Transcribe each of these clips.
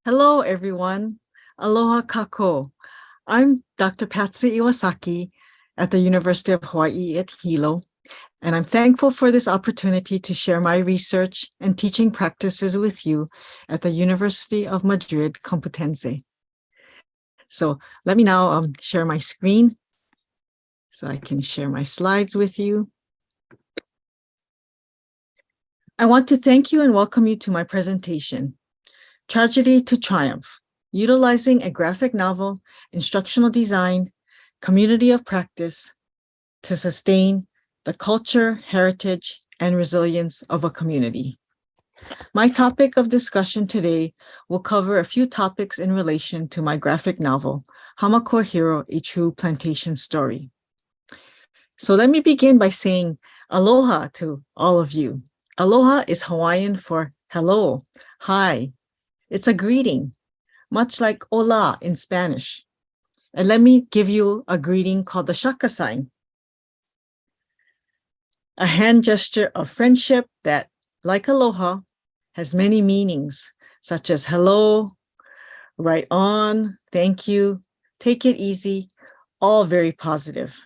Hello, everyone. Aloha kako. I'm Dr. Patsy Iwasaki at the University of Hawaii at Hilo, and I'm thankful for this opportunity to share my research and teaching practices with you at the University of Madrid Complutense. So let me now share my screen so I can share my slides with you. I want to thank you and welcome you to my presentation, Tragedy to Triumph, utilizing a graphic novel, instructional design, community of practice to sustain the culture, heritage, and resilience of a community. My topic of discussion today will cover a few topics in relation to my graphic novel, Hamakua Hero, A True Plantation Story. So let me begin by saying aloha to all of you. Aloha is Hawaiian for hello, hi. It's a greeting, much like hola in Spanish. And let me give you a greeting called the shaka sign, a hand gesture of friendship that, like aloha, has many meanings, such as hello, right on, thank you, take it easy, all very positive.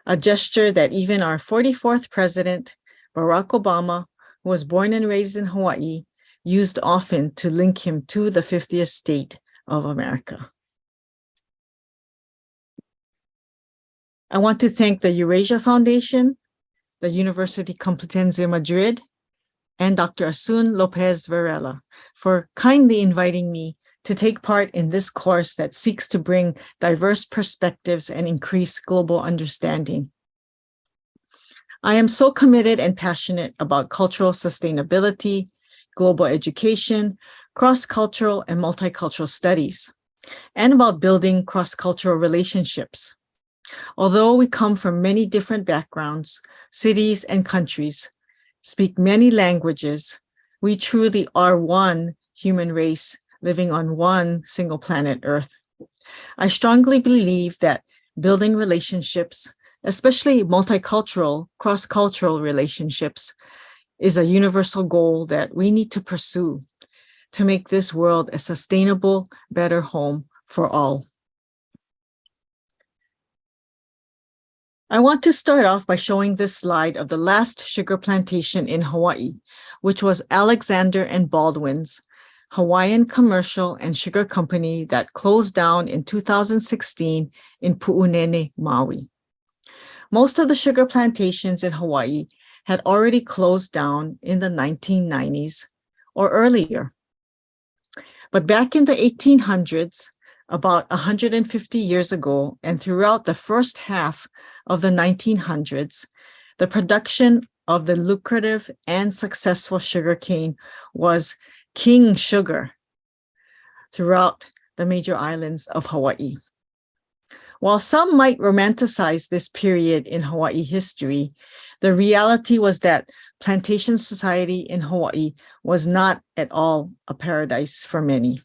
A gesture that even our 44th president, Barack Obama, who was born and raised in Hawaii, used often to link him to the 50th state of America. I want to thank the Eurasia Foundation, the University Complutense Madrid, and Dr. Asun Lopez Varela for kindly inviting me to take part in this course that seeks to bring diverse perspectives and increase global understanding. I am so committed and passionate about cultural sustainability, global education, cross-cultural and multicultural studies, and about building cross-cultural relationships. Although we come from many different backgrounds, cities, and countries, speak many languages, we truly are one human race living on one single planet Earth. I strongly believe that building relationships, especially multicultural, cross-cultural relationships, is a universal goal that we need to pursue to make this world a sustainable, better home for all. I want to start off by showing this slide of the last sugar plantation in Hawaii, which was Alexander and Baldwin's Hawaiian Commercial and Sugar Company that closed down in 2016 in Pu'unene, Maui. Most of the sugar plantations in Hawaii had already closed down in the 1990s or earlier. But back in the 1800s, about 150 years ago, and throughout the first half of the 1900s, the production of the lucrative and successful sugarcane was king sugar throughout the major islands of Hawaii. While some might romanticize this period in Hawaii history, the reality was that plantation society in Hawaii was not at all a paradise for many.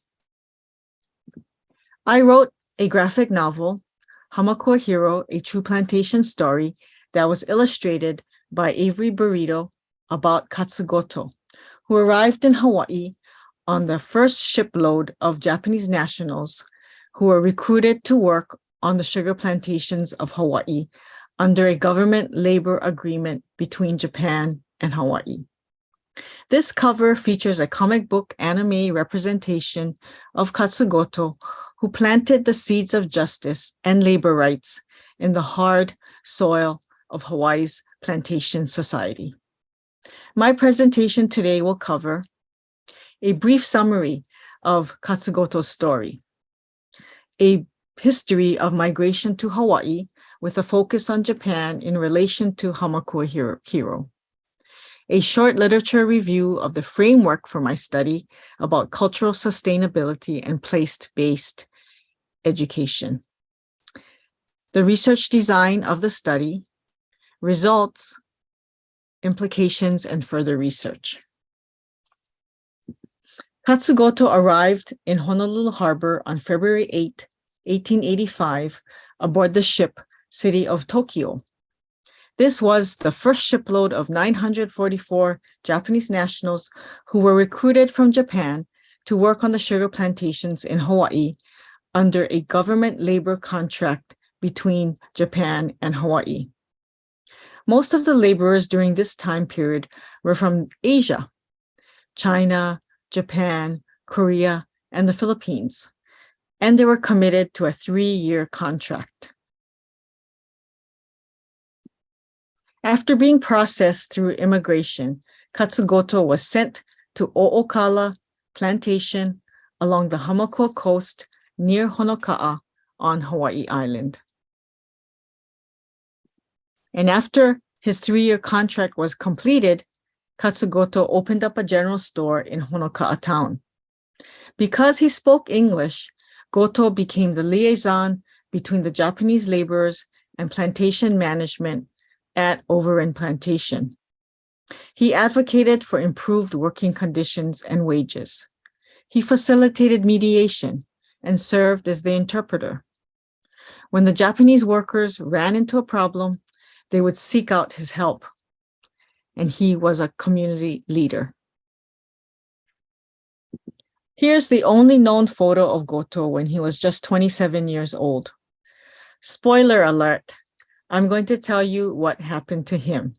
I wrote a graphic novel, Hamakua Hero, A True Plantation Story, that was illustrated by Avery Burrito about Katsugoto, who arrived in Hawaii on the first shipload of Japanese nationals who were recruited to work on the sugar plantations of Hawaii under a government labor agreement between Japan and Hawaii. This cover features a comic book anime representation of Katsugoto, who planted the seeds of justice and labor rights in the hard soil of Hawaii's plantation society. My presentation today will cover a brief summary of Katsugoto's story, a history of migration to Hawaii with a focus on Japan in relation to Hamakua Hero, a short literature review of the framework for my study about cultural sustainability and place-based education, the research design of the study, results, implications, and further research. Katsugoto arrived in Honolulu Harbor on February 8, 1885, aboard the ship City of Tokyo. This was the first shipload of 944 Japanese nationals who were recruited from Japan to work on the sugar plantations in Hawaii under a government labor contract between Japan and Hawaii. Most of the laborers during this time period were from Asia, China, Japan, Korea, and the Philippines, and they were committed to a 3-year contract. After being processed through immigration, Katsugoto was sent to O'Okala Plantation along the Hamakua coast near Honoka'a on Hawaii Island. And after his 3-year contract was completed, Katsugoto opened up a general store in Honoka'a town. Because he spoke English, Goto became the liaison between the Japanese laborers and plantation management at Overend Plantation. He advocated for improved working conditions and wages. He facilitated mediation and served as the interpreter. When the Japanese workers ran into a problem, they would seek out his help, and he was a community leader. Here's the only known photo of Goto when he was just 27 years old. Spoiler alert, I'm going to tell you what happened to him.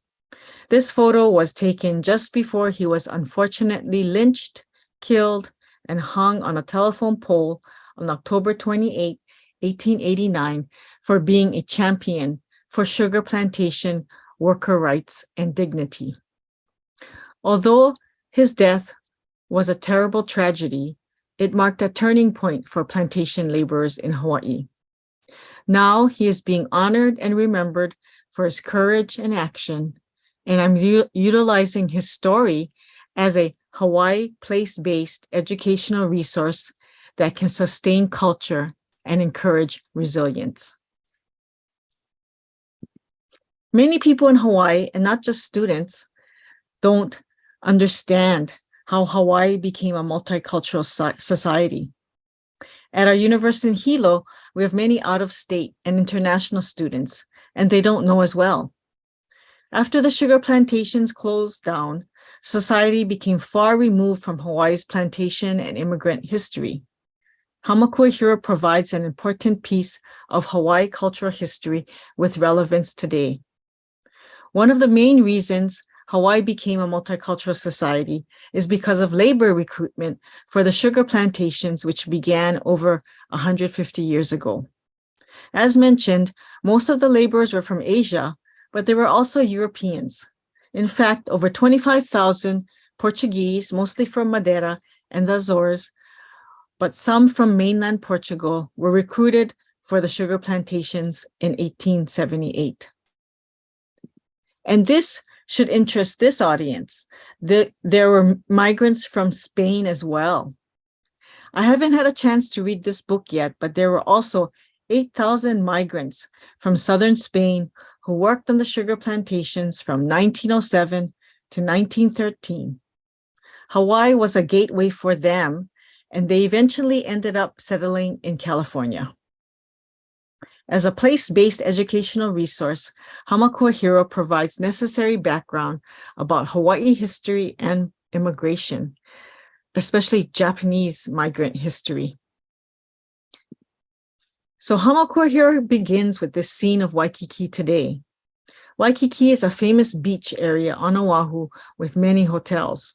This photo was taken just before he was unfortunately lynched, killed, and hung on a telephone pole on October 28, 1889, for being a champion for sugar plantation worker rights and dignity. Although his death was a terrible tragedy, it marked a turning point for plantation laborers in Hawaii. Now he is being honored and remembered for his courage and action, and I'm utilizing his story as a Hawaii place-based educational resource that can sustain culture and encourage resilience. Many people in Hawaii, and not just students, don't understand how Hawaii became a multicultural society. At our university in Hilo, we have many out-of-state and international students, and they don't know as well. After the sugar plantations closed down, society became far removed from Hawaii's plantation and immigrant history. Hamakua Hero provides an important piece of Hawaii cultural history with relevance today. One of the main reasons Hawaii became a multicultural society is because of labor recruitment for the sugar plantations, which began over 150 years ago. As mentioned, most of the laborers were from Asia, but there were also Europeans. In fact, over 25,000 Portuguese, mostly from Madeira and the Azores, but some from mainland Portugal, were recruited for the sugar plantations in 1878. And this should interest this audience. There were migrants from Spain as well. I haven't had a chance to read this book yet, but there were also 8,000 migrants from southern Spain who worked on the sugar plantations from 1907 to 1913. Hawaii was a gateway for them, and they eventually ended up settling in California. As a place-based educational resource, Hamakua Hero provides necessary background about Hawaii history and immigration, especially Japanese migrant history. So Hamakua Hero begins with this scene of Waikiki today. Waikiki is a famous beach area on Oahu with many hotels.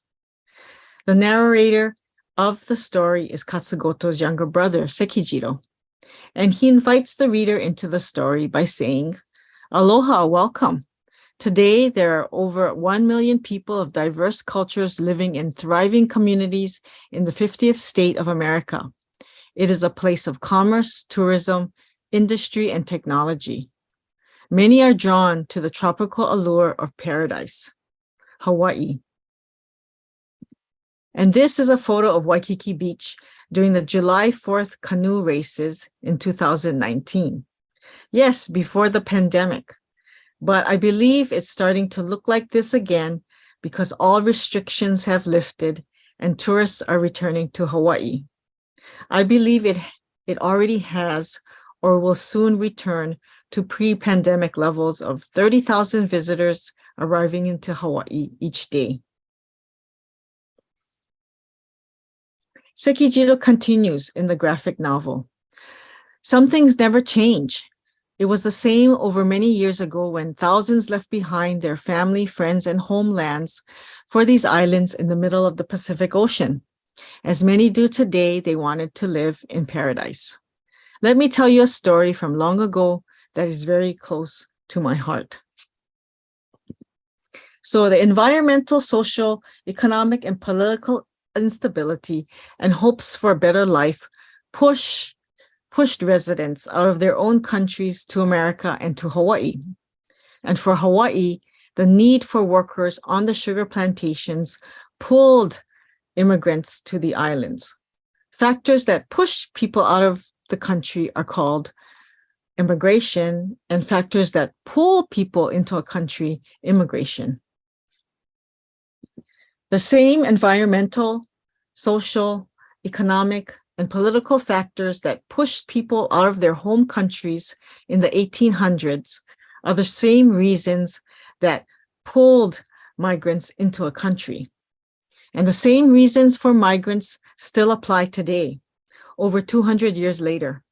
The narrator of the story is Katsugoto's younger brother, Sekijiro. And he invites the reader into the story by saying, "Aloha, welcome. Today, there are over 1 million people of diverse cultures living in thriving communities in the 50th state of America. It is a place of commerce, tourism, industry, and technology. Many are drawn to the tropical allure of paradise, Hawaii." And this is a photo of Waikiki Beach during the July 4th canoe races in 2019. Yes, before the pandemic. But I believe it's starting to look like this again because all restrictions have lifted and tourists are returning to Hawaii. I believe it already has or will soon return to pre-pandemic levels of 30,000 visitors arriving into Hawaii each day. Sekijiro continues in the graphic novel. Some things never change. It was the same over many years ago when thousands left behind their family, friends, and homelands for these islands in the middle of the Pacific Ocean. As many do today, they wanted to live in paradise. Let me tell you a story from long ago that is very close to my heart. So the environmental, social, economic, and political instability and hopes for a better life pushed residents out of their own countries to America and to Hawaii. And for Hawaii, the need for workers on the sugar plantations pulled immigrants to the islands. Factors that push people out of the country are called immigration, and factors that pull people into a country, immigration. The same environmental, social, economic, and political factors that pushed people out of their home countries in the 1800s are the same reasons that pulled migrants into a country. And the same reasons for migrants still apply today, over 200 years later.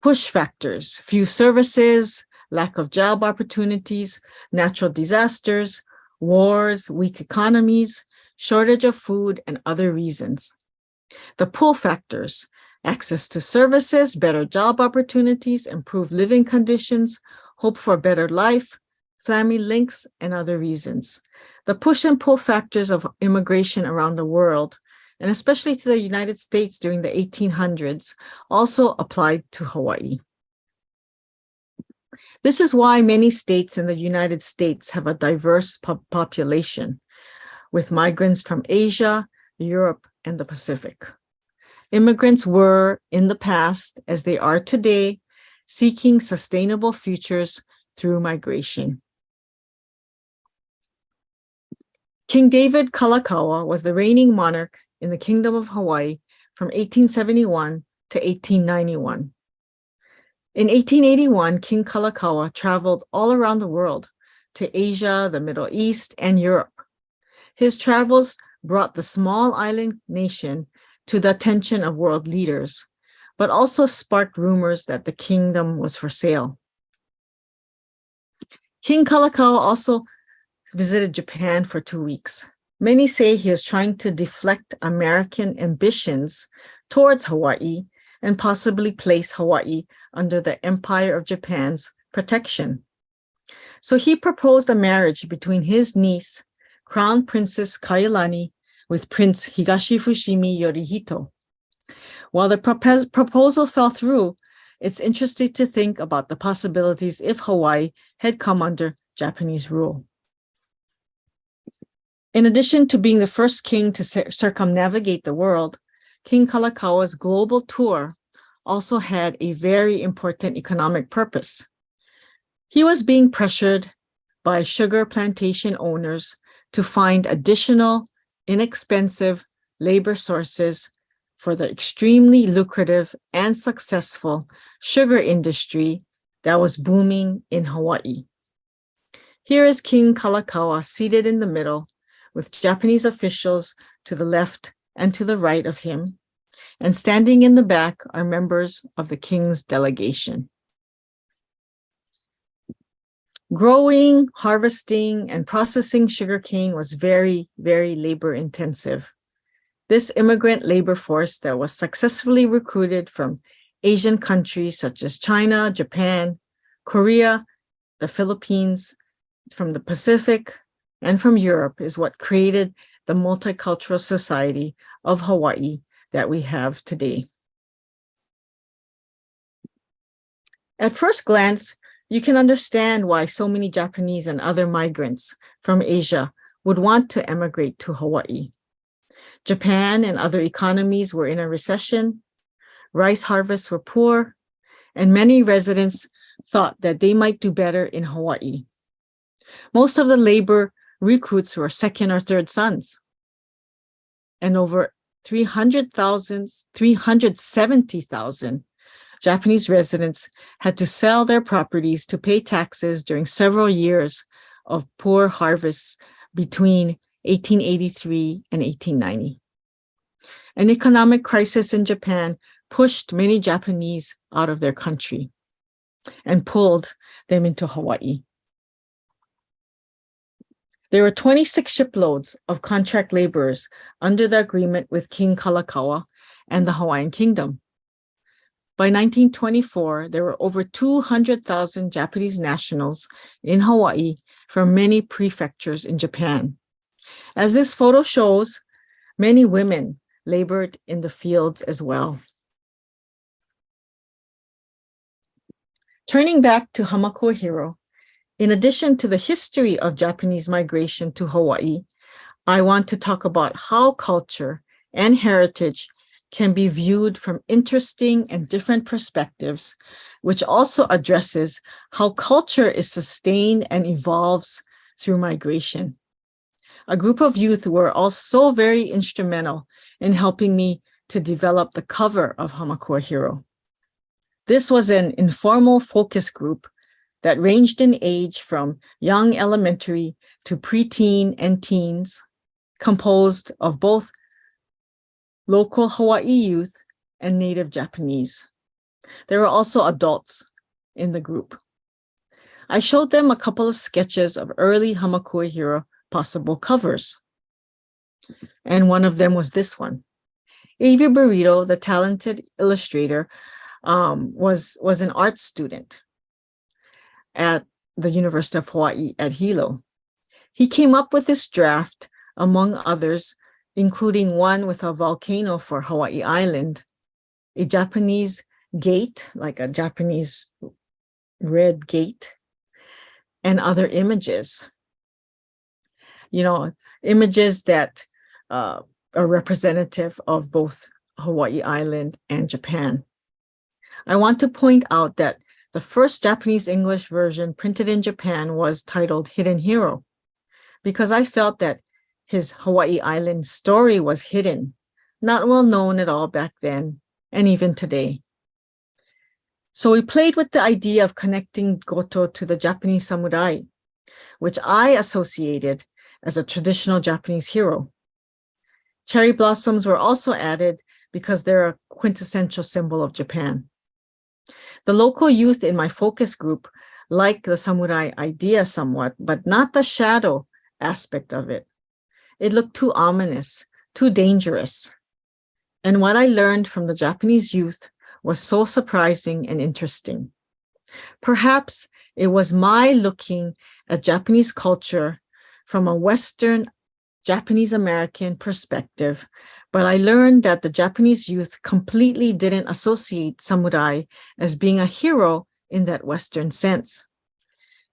Push factors: few services, lack of job opportunities, natural disasters, wars, weak economies, shortage of food, and other reasons. The pull factors: access to services, better job opportunities, improved living conditions, hope for a better life, family links, and other reasons. The push and pull factors of immigration around the world, and especially to the United States during the 1800s, also applied to Hawaii. This is why many states in the United States have a diverse population, with migrants from Asia, Europe, and the Pacific. Immigrants were, in the past, as they are today, seeking sustainable futures through migration. King David Kalakaua was the reigning monarch in the Kingdom of Hawaii from 1871 to 1891. In 1881, King Kalakaua traveled all around the world to Asia, the Middle East, and Europe. His travels brought the small island nation to the attention of world leaders, but also sparked rumors that the kingdom was for sale. King Kalakaua also visited Japan for 2 weeks. Many say he is trying to deflect American ambitions towards Hawaii and possibly place Hawaii under the Empire of Japan's protection. So he proposed a marriage between his niece, Crown Princess Kailani, with Prince Higashi Fushimi Yorihito. While the proposal fell through, it's interesting to think about the possibilities if Hawaii had come under Japanese rule. In addition to being the first king to circumnavigate the world, King Kalakaua's global tour also had a very important economic purpose. He was being pressured by sugar plantation owners to find additional, inexpensive labor sources for the extremely lucrative and successful sugar industry that was booming in Hawaii. Here is King Kalakaua seated in the middle, with Japanese officials to the left and to the right of him, and standing in the back are members of the king's delegation. Growing, harvesting, and processing sugarcane was very, very labor intensive. This immigrant labor force that was successfully recruited from Asian countries such as China, Japan, Korea, the Philippines, from the Pacific, and from Europe is what created the multicultural society of Hawaii that we have today. At first glance, you can understand why so many Japanese and other migrants from Asia would want to emigrate to Hawaii. Japan and other economies were in a recession, rice harvests were poor, and many residents thought that they might do better in Hawaii. Most of the labor recruits were second or third sons, and over 370,000 Japanese residents had to sell their properties to pay taxes during several years of poor harvests between 1883 and 1890. An economic crisis in Japan pushed many Japanese out of their country and pulled them into Hawaii. There were 26 shiploads of contract laborers under the agreement with King Kalakaua and the Hawaiian Kingdom. By 1924, there were over 200,000 Japanese nationals in Hawaii from many prefectures in Japan. As this photo shows, many women labored in the fields as well. Turning back to Hamakua Hero, in addition to the history of Japanese migration to Hawaii, I want to talk about how culture and heritage can be viewed from interesting and different perspectives, which also addresses how culture is sustained and evolves through migration. A group of youth were also very instrumental in helping me to develop the cover of Hamakua Hero. This was an informal focus group that ranged in age from young elementary to preteen and teens, composed of both local Hawaii youth and native Japanese. There were also adults in the group. I showed them a couple of sketches of early Hamakua Hero possible covers. And one of them was this one. Avery Burrito, the talented illustrator, was an art student at the University of Hawaii at Hilo. He came up with this draft, among others, including one with a volcano for Hawaii Island, a Japanese gate, like a Japanese red gate, and other images. You know, images that are representative of both Hawaii Island and Japan. I want to point out that the first Japanese English version printed in Japan was titled Hidden Hero, because I felt that his Hawaii Island story was hidden, not well known at all back then, and even today. So we played with the idea of connecting Goto to the Japanese samurai, which I associated as a traditional Japanese hero. Cherry blossoms were also added because they're a quintessential symbol of Japan. The local youth in my focus group liked the samurai idea somewhat, but not the shadow aspect of it. It looked too ominous, too dangerous. And what I learned from the Japanese youth was so surprising and interesting. Perhaps it was my looking at Japanese culture from a Western Japanese American perspective, but I learned that the Japanese youth completely didn't associate samurai as being a hero in that Western sense.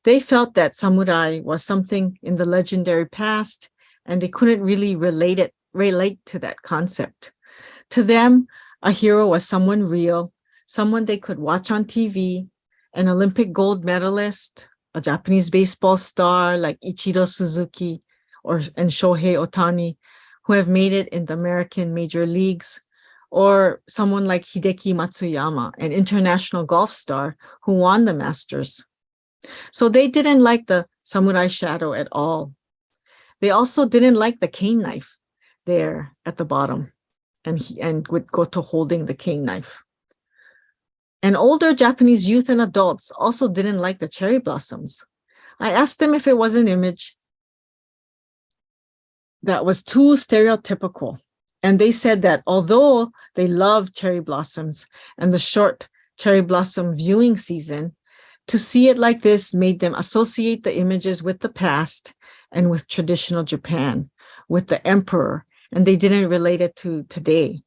They felt that samurai was something in the legendary past, and they couldn't really relate to that concept. To them, a hero was someone real, someone they could watch on TV, an Olympic gold medalist, a Japanese baseball star like Ichiro Suzuki and Shohei Ohtani, who have made it in the American major leagues, or someone like Hideki Matsuyama, an international golf star who won the Masters. So they didn't like the samurai shadow at all. They also didn't like the cane knife there at the bottom, and with Goto holding the cane knife. And older Japanese youth and adults also didn't like the cherry blossoms. I asked them if it was an image that was too stereotypical. And they said that although they loved cherry blossoms and the short cherry blossom viewing season, to see it like this made them associate the images with the past and with traditional Japan, with the emperor, and they didn't relate it to today.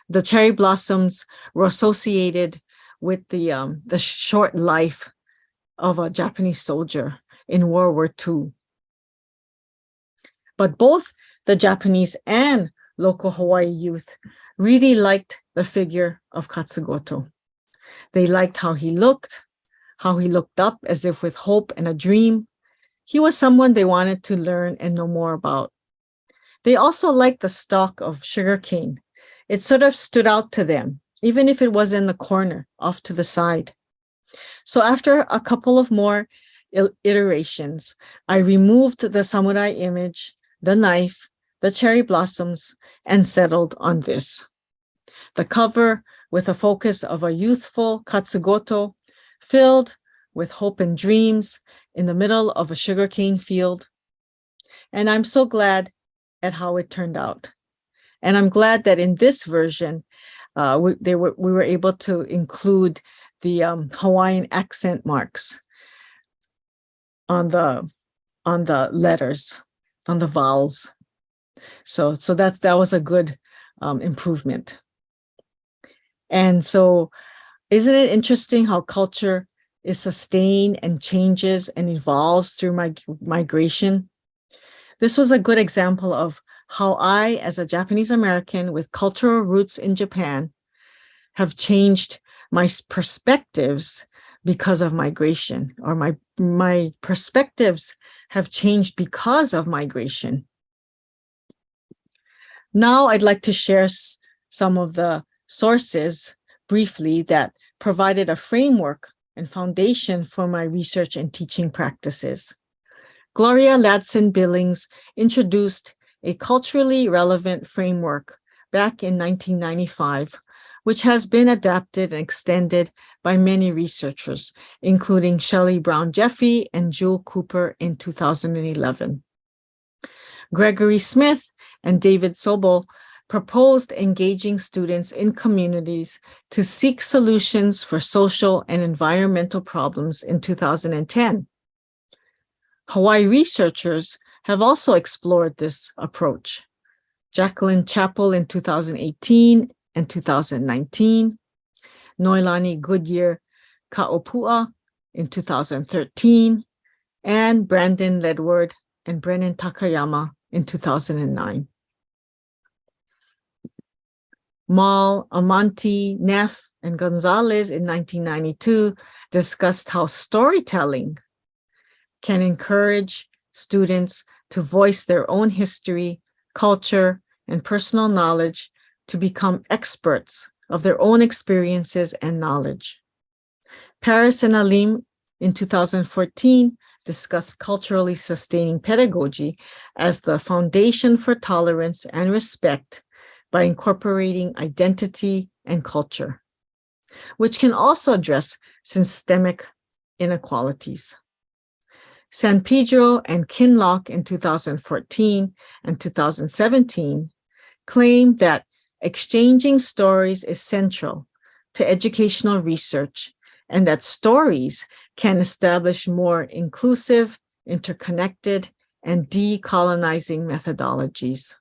The cherry blossoms were associated with the short life of a Japanese soldier in World War II. But both the Japanese and local Hawaii youth really liked the figure of Katsugoto. They liked how he looked up as if with hope and a dream. He was someone they wanted to learn and know more about. They also liked the stalk of sugarcane. It sort of stood out to them, even if it was in the corner, off to the side. So after a couple of more iterations, I removed the samurai image, the knife, the cherry blossoms, and settled on this. The cover with a focus of a youthful Katsugoto filled with hope and dreams in the middle of a sugarcane field. And I'm so glad at how it turned out. And I'm glad that in this version, we were able to include the Hawaiian accent marks on the letters, on the vowels. So that was a good improvement. And so, isn't it interesting how culture is sustained and changes and evolves through migration? This was a good example of how I, as a Japanese American with cultural roots in Japan, have changed my perspectives because of migration, or my perspectives have changed because of migration. Now I'd like to share some of the sources briefly that provided a framework and foundation for my research and teaching practices. Gloria Ladson-Billings introduced a culturally relevant framework back in 1995, which has been adapted and extended by many researchers, including Shelley Brown Jeffy and Jewel Cooper in 2011. Gregory Smith and David Sobel proposed engaging students in communities to seek solutions for social and environmental problems in 2010. Hawaii researchers have also explored this approach. Jacqueline Chappell in 2018 and 2019, Noelani Goodyear Kaopua in 2013, and Brandon Ledward and Brennan Takayama in 2009. Mal, Amanti, Neff, and Gonzalez in 1992 discussed how storytelling can encourage students to voice their own history, culture, and personal knowledge to become experts of their own experiences and knowledge. Paris and Alim in 2014 discussed culturally sustaining pedagogy as the foundation for tolerance and respect by incorporating identity and culture, which can also address systemic inequalities. San Pedro and Kinlock in 2014 and 2017 claimed that exchanging stories is central to educational research and that stories can establish more inclusive, interconnected, and decolonizing methodologies.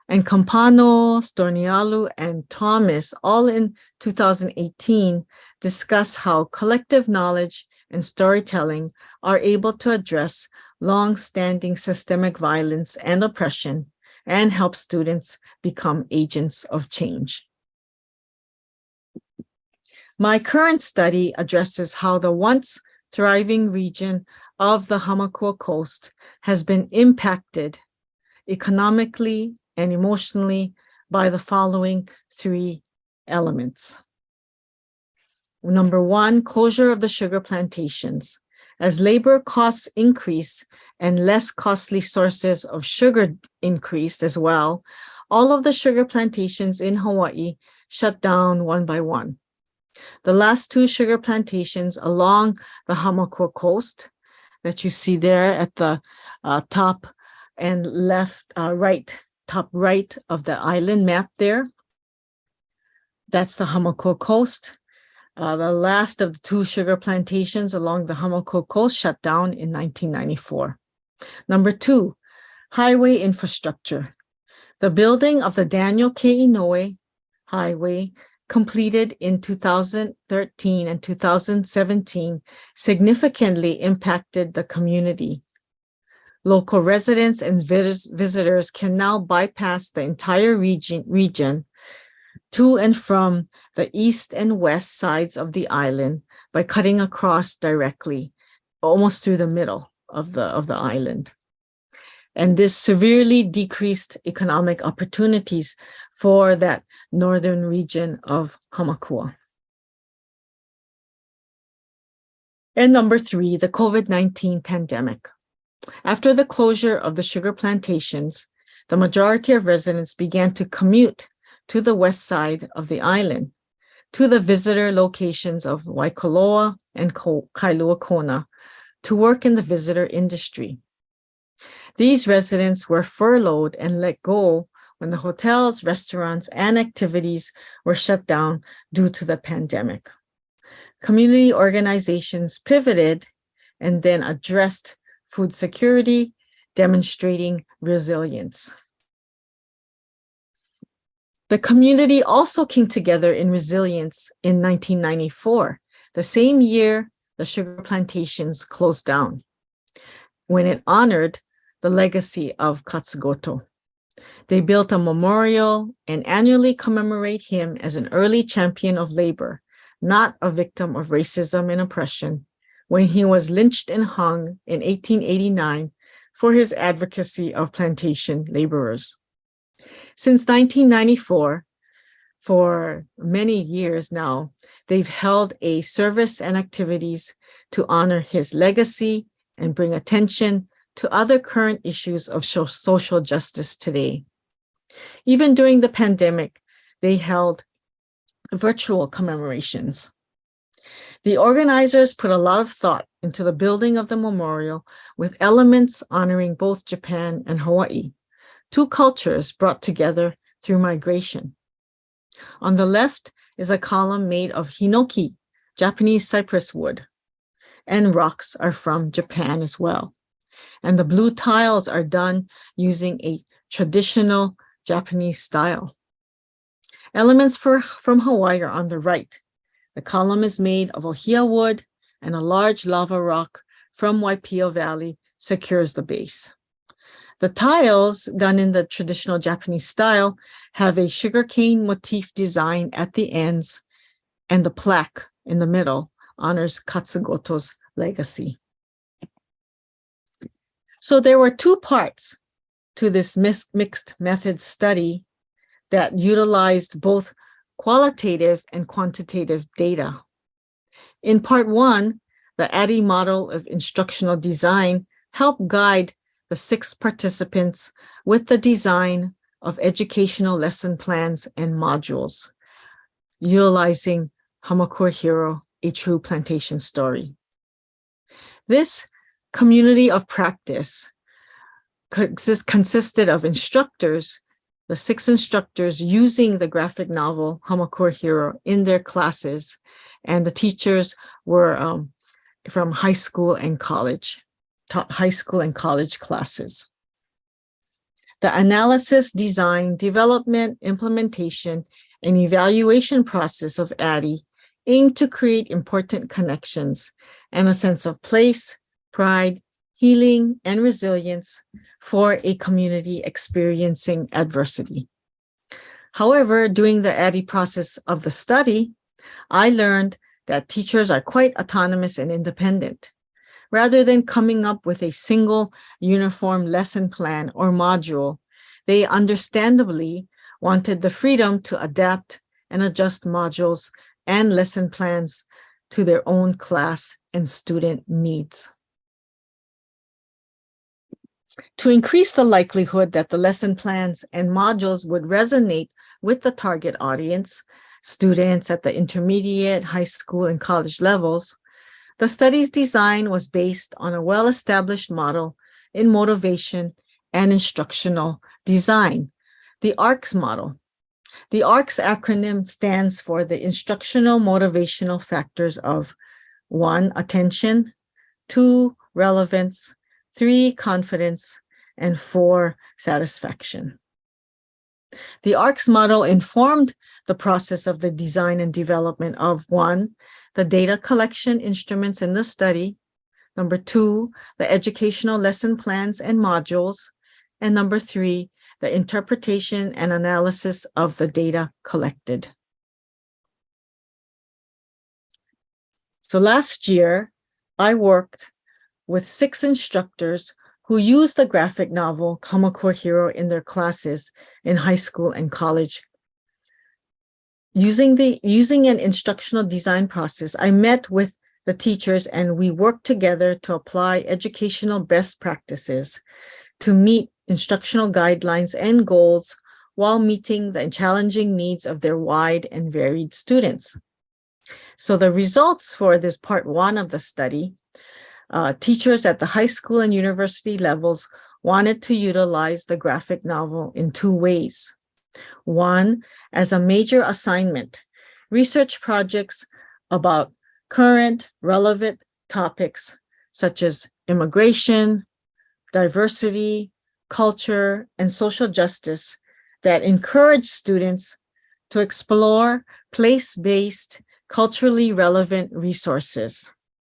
And Campano, Stornialu, and Thomas, all in 2018, discuss how collective knowledge and storytelling are able to address long-standing systemic violence and oppression and help students become agents of change. My current study addresses how the once thriving region of the Hamakua Coast has been impacted economically and emotionally by the following three elements. Number one, closure of the sugar plantations. As labor costs increase and less costly sources of sugar increased as well, all of the sugar plantations in Hawaii shut down one by one. The last two sugar plantations along the Hamakua coast that you see there at the top and top right of the island map there, that's the Hamakua coast. The last of the two sugar plantations along the Hamakua coast shut down in 1994. Number two, highway infrastructure. The building of the Daniel K. Inouye Highway, completed in 2013 and 2017, significantly impacted the community. Local residents and visitors can now bypass the entire region to and from the east and west sides of the island by cutting across directly, almost through the middle of the island. And this severely decreased economic opportunities for that northern region of Hamakua. And number three, the COVID-19 pandemic. After the closure of the sugar plantations, the majority of residents began to commute to the west side of the island, to the visitor locations of Waikoloa and Kailua Kona, to work in the visitor industry. These residents were furloughed and let go when the hotels, restaurants, and activities were shut down due to the pandemic. Community organizations pivoted and then addressed food security, demonstrating resilience. The community also came together in resilience in 1994, the same year the sugar plantations closed down, when it honored the legacy of Katsugoto. They built a memorial and annually commemorate him as an early champion of labor, not a victim of racism and oppression, when he was lynched and hung in 1889 for his advocacy of plantation laborers. Since 1994, for many years now, they've held a service and activities to honor his legacy and bring attention to other current issues of social justice today. Even during the pandemic, they held virtual commemorations. The organizers put a lot of thought into the building of the memorial with elements honoring both Japan and Hawaii, two cultures brought together through migration. On the left is a column made of hinoki, Japanese cypress wood, and rocks are from Japan as well. And the blue tiles are done using a traditional Japanese style. Elements from Hawaii are on the right. The column is made of ohia wood, and a large lava rock from Waipio Valley secures the base. The tiles, done in the traditional Japanese style, have a sugarcane motif design at the ends, and the plaque in the middle honors Katsugoto's legacy. So there were two parts to this mixed method study that utilized both qualitative and quantitative data. In part one, the ADDIE model of instructional design helped guide the 6 participants with the design of educational lesson plans and modules, utilizing Hamakura Hero, A True Plantation Story. This community of practice consisted of instructors, the 6 instructors using the graphic novel Hamakura Hero in their classes, and the teachers were from high school and college, taught high school and college classes. The analysis, design, development, implementation, and evaluation process of ADDIE aimed to create important connections and a sense of place, pride, healing, and resilience for a community experiencing adversity. However, during the ADDIE process of the study, I learned that teachers are quite autonomous and independent. Rather than coming up with a single uniform lesson plan or module, they understandably wanted the freedom to adapt and adjust modules and lesson plans to their own class and student needs. To increase the likelihood that the lesson plans and modules would resonate with the target audience, students at the intermediate, high school, and college levels, the study's design was based on a well-established model in motivation and instructional design, the ARCS model. The ARCS acronym stands for the instructional motivational factors of 1, attention, 2, relevance, 3, confidence, and 4, satisfaction. The ARCS model informed the process of the design and development of 1, the data collection instruments in the study, 2, the educational lesson plans and modules, and 3, the interpretation and analysis of the data collected. So last year, I worked with 6 instructors who used the graphic novel Hamakura Hero in their classes in high school and college. Using an instructional design process, I met with the teachers, and we worked together to apply educational best practices to meet instructional guidelines and goals while meeting the challenging needs of their wide and varied students. So the results for this part one of the study, teachers at the high school and university levels wanted to utilize the graphic novel in two ways. One, as a major assignment, research projects about current relevant topics such as immigration, diversity, culture, and social justice that encourage students to explore place-based, culturally relevant resources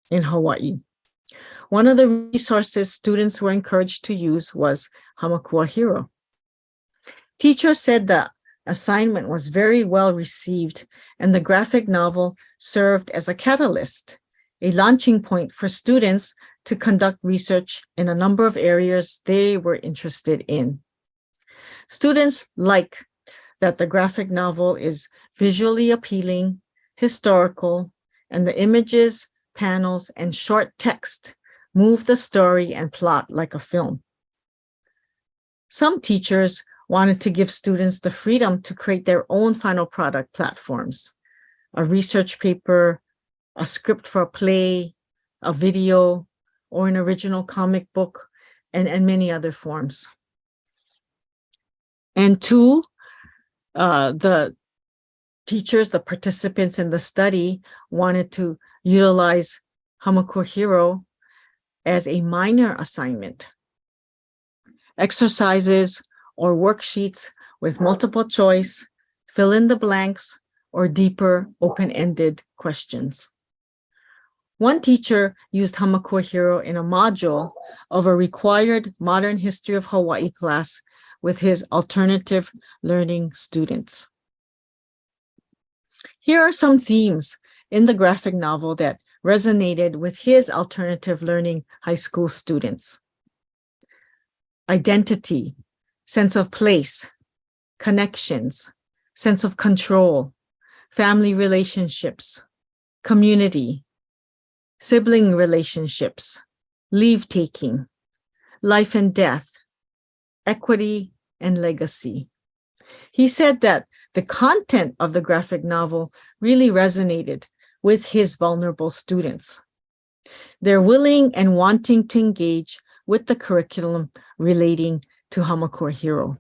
in Hawaii. One of the resources students were encouraged to use was Hamakua Hero. Teachers said the assignment was very well received, and the graphic novel served as a catalyst, a launching point for students to conduct research in a number of areas they were interested in. Students like that the graphic novel is visually appealing, historical, and the images, panels, and short text move the story and plot like a film. Some teachers wanted to give students the freedom to create their own final product platforms, a research paper, a script for a play, a video, or an original comic book, and many other forms. And two, the teachers, the participants in the study, wanted to utilize Hamakua Hero as a minor assignment. Exercises or worksheets with multiple choice, fill in the blanks, or deeper open-ended questions. One teacher used Hamakua Hero in a module of a required Modern History of Hawaii class with his alternative learning students. Here are some themes in the graphic novel that resonated with his alternative learning high school students. Identity, sense of place, connections, sense of control, family relationships, community, sibling relationships, leave-taking, life and death, equity, and legacy. He said that the content of the graphic novel really resonated with his vulnerable students. They're willing and wanting to engage with the curriculum relating to Hamakua Hero.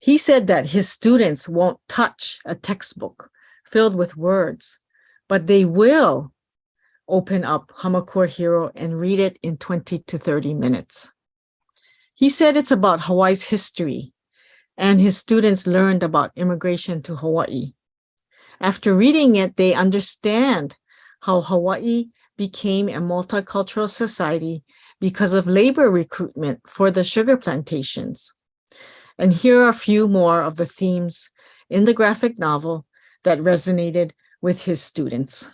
He said that his students won't touch a textbook filled with words, but they will open up Hamakua Hero and read it in 20 to 30 minutes. He said it's about Hawaii's history, and his students learned about immigration to Hawaii. After reading it, they understand how Hawaii became a multicultural society because of labor recruitment for the sugar plantations. And here are a few more of the themes in the graphic novel that resonated with his students.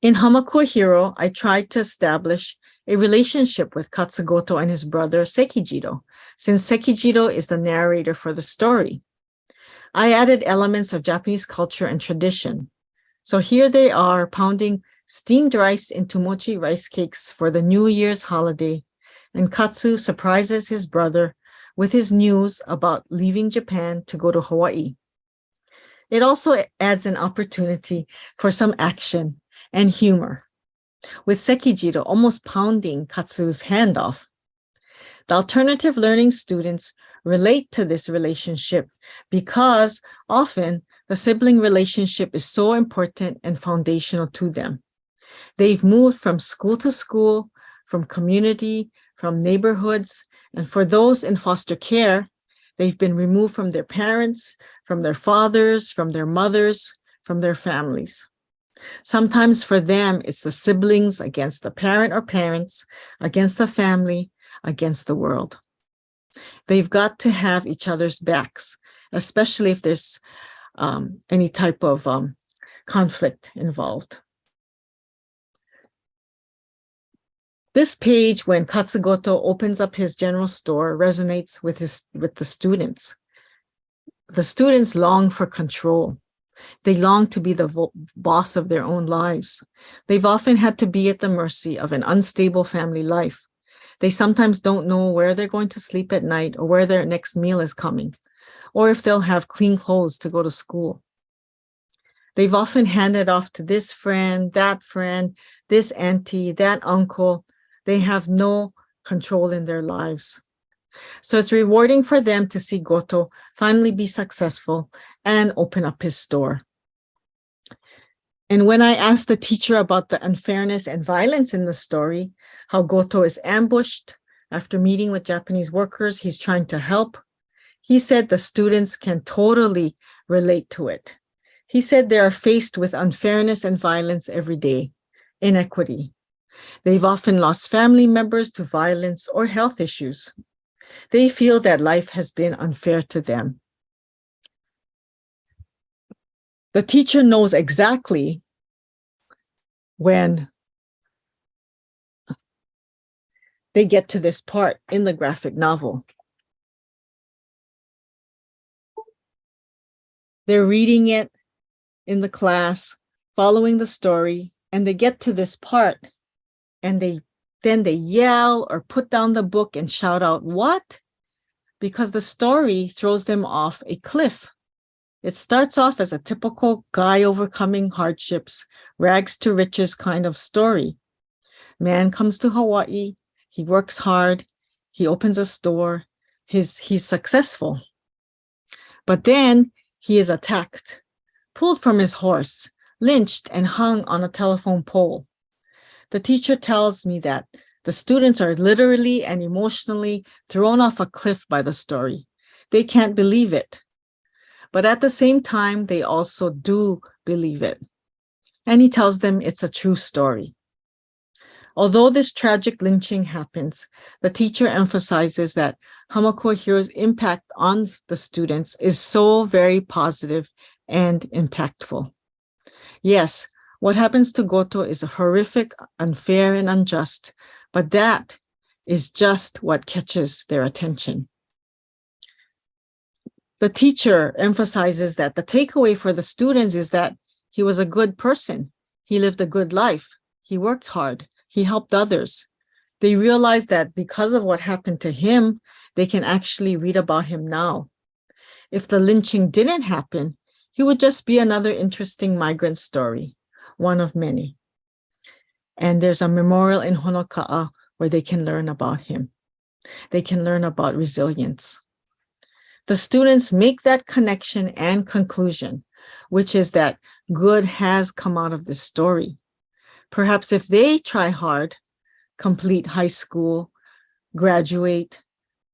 In Hamakua Hero, I tried to establish a relationship with Katsugoto and his brother Sekijiro, since Sekijiro is the narrator for the story. I added elements of Japanese culture and tradition. So here they are pounding steamed rice into mochi rice cakes for the New Year's holiday, and Katsu surprises his brother with his news about leaving Japan to go to Hawaii. It also adds an opportunity for some action and humor, with Sekijiro almost pounding Katsu's hand off. The alternative learning students relate to this relationship because often the sibling relationship is so important and foundational to them. They've moved from school to school, from community, from neighborhoods, and for those in foster care, they've been removed from their parents, from their fathers, from their mothers, from their families. Sometimes for them, it's the siblings against the parent or parents, against the family, against the world. They've got to have each other's backs, especially if there's any type of conflict involved. This page, when Katsugoto opens up his general store, resonates with the students. The students long for control. They long to be the boss of their own lives. They've often had to be at the mercy of an unstable family life. They sometimes don't know where they're going to sleep at night or where their next meal is coming, or if they'll have clean clothes to go to school. They've often handed off to this friend, this auntie, that uncle. They have no control in their lives. So it's rewarding for them to see Goto finally be successful and open up his store. And when I asked the teacher about the unfairness and violence in the story, how Goto is ambushed after meeting with Japanese workers, he's trying to help, he said the students can totally relate to it. He said they are faced with unfairness and violence every day, inequity. They've often lost family members to violence or health issues. They feel that life has been unfair to them. The teacher knows exactly when they get to this part in the graphic novel. They're reading it in the class, following the story, and they get to this part, and then they yell or put down the book and shout out, "What?" Because the story throws them off a cliff. It starts off as a typical guy overcoming hardships, rags to riches kind of story. Man comes to Hawaii, he works hard, he opens a store, he's successful. But then he is attacked, pulled from his horse, lynched, and hung on a telephone pole. The teacher tells me that the students are literally and emotionally thrown off a cliff by the story. They can't believe it. But at the same time, they also do believe it. And he tells them it's a true story. Although this tragic lynching happens, the teacher emphasizes that Hamakua Hero's impact on the students is so very positive and impactful. Yes, what happens to Goto is horrific, unfair, and unjust, but that is just what catches their attention. The teacher emphasizes that the takeaway for the students is that he was a good person. He lived a good life. He worked hard. He helped others. They realize that because of what happened to him, they can actually read about him now. If the lynching didn't happen, he would just be another interesting migrant story, one of many. And there's a memorial in Honoka'a where they can learn about him. They can learn about resilience. The students make that connection and conclusion, which is that good has come out of this story. Perhaps if they try hard, complete high school, graduate,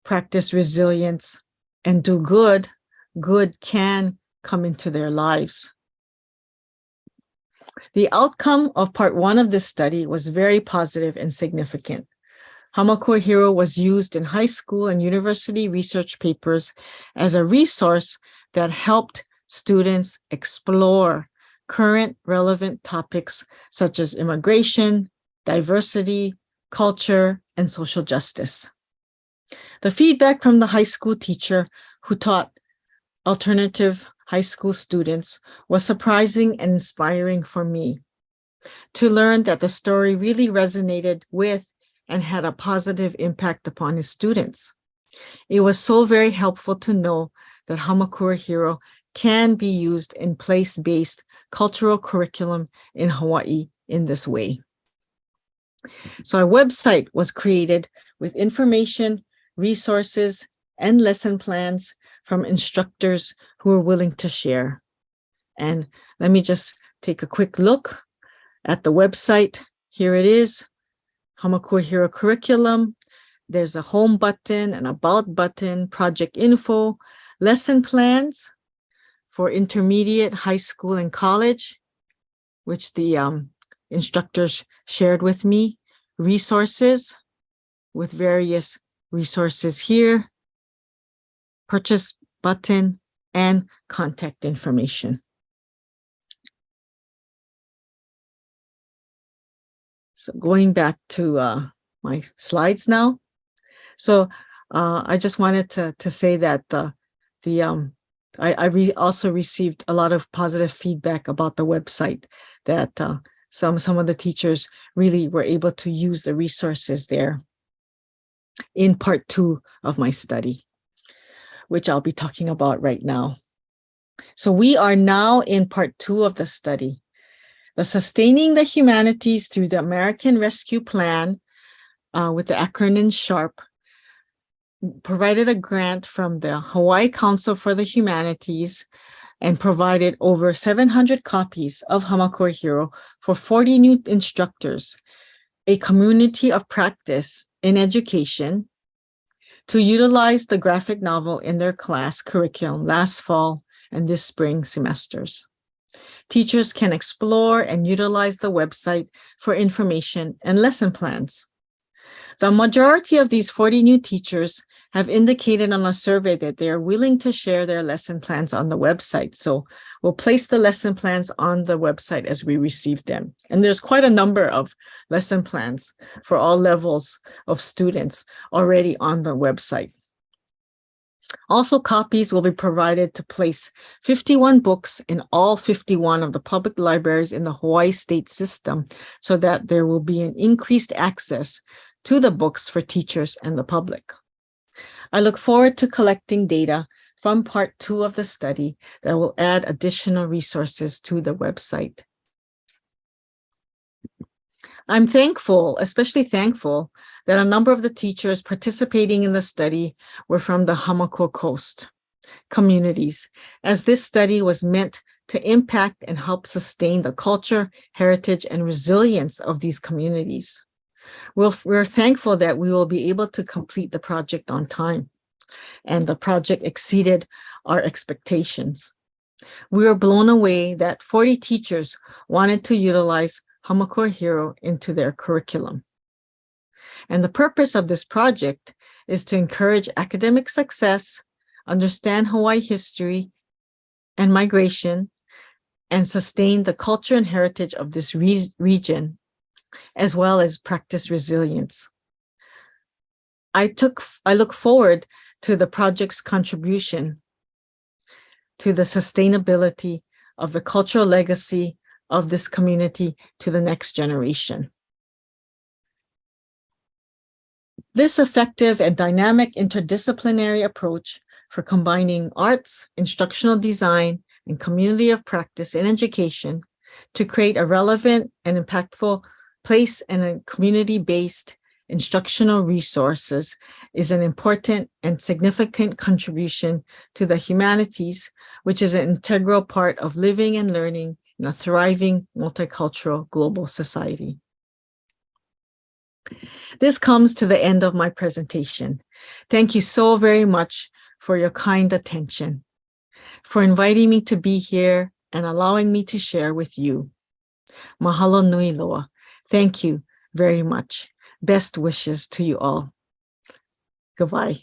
practice resilience, and do good, good can come into their lives. The outcome of part 1 of this study was very positive and significant. Hamakua Hero was used in high school and university research papers as a resource that helped students explore current relevant topics such as immigration, diversity, culture, and social justice. The feedback from the high school teacher who taught alternative high school students was surprising and inspiring for me to learn that the story really resonated with and had a positive impact upon his students. It was so very helpful to know that Hamakua Hero can be used in place-based cultural curriculum in Hawaii in this way. So our website was created with information, resources, and lesson plans from instructors who are willing to share. And let me just take a quick look at the website. Here it is. Hamakua Hero curriculum. There's a home button, an about button, project info, lesson plans for intermediate, high school, and college, which the instructors shared with me, resources with various resources here, purchase button, and contact information. So going back to my slides now. So I just wanted to say that the I also received a lot of positive feedback about the website, that some of the teachers really were able to use the resources there in part 2 of my study, which I'll be talking about right now. So we are now in part 2 of the study. The Sustaining the Humanities Through the American Rescue Plan, with the acronym SHARP, provided a grant from the Hawaii Council for the Humanities and provided over 700 copies of Hamakua Hero for 40 new instructors, a community of practice in education, to utilize the graphic novel in their class curriculum last fall and this spring semesters. Teachers can explore and utilize the website for information and lesson plans. The majority of these 40 new teachers have indicated on a survey that they are willing to share their lesson plans on the website. So we'll place the lesson plans on the website as we receive them. And there's quite a number of lesson plans for all levels of students already on the website. Also, copies will be provided to place 51 books in all 51 of the public libraries in the Hawaii state system, so that there will be an increased access to the books for teachers and the public. I look forward to collecting data from part 2 of the study that will add additional resources to the website. I'm thankful, especially thankful, that a number of the teachers participating in the study were from the Hamakua Coast communities, as this study was meant to impact and help sustain the culture, heritage, and resilience of these communities. We're thankful that we will be able to complete the project on time, and the project exceeded our expectations. We were blown away that 40 teachers wanted to utilize Hamakua Hero into their curriculum. And the purpose of this project is to encourage academic success, understand Hawaii history and migration, and sustain the culture and heritage of this region, as well as practice resilience. I look forward to the project's contribution to the sustainability of the cultural legacy of this community to the next generation. This effective and dynamic interdisciplinary approach for combining arts, instructional design, and community of practice in education to create a relevant and impactful place and a community-based instructional resources is an important and significant contribution to the humanities, which is an integral part of living and learning in a thriving multicultural global society. This comes to the end of my presentation. Thank you so very much for your kind attention, for inviting me to be here and allowing me to share with you. Mahalo nui loa. Thank you very much. Best wishes to you all. Goodbye.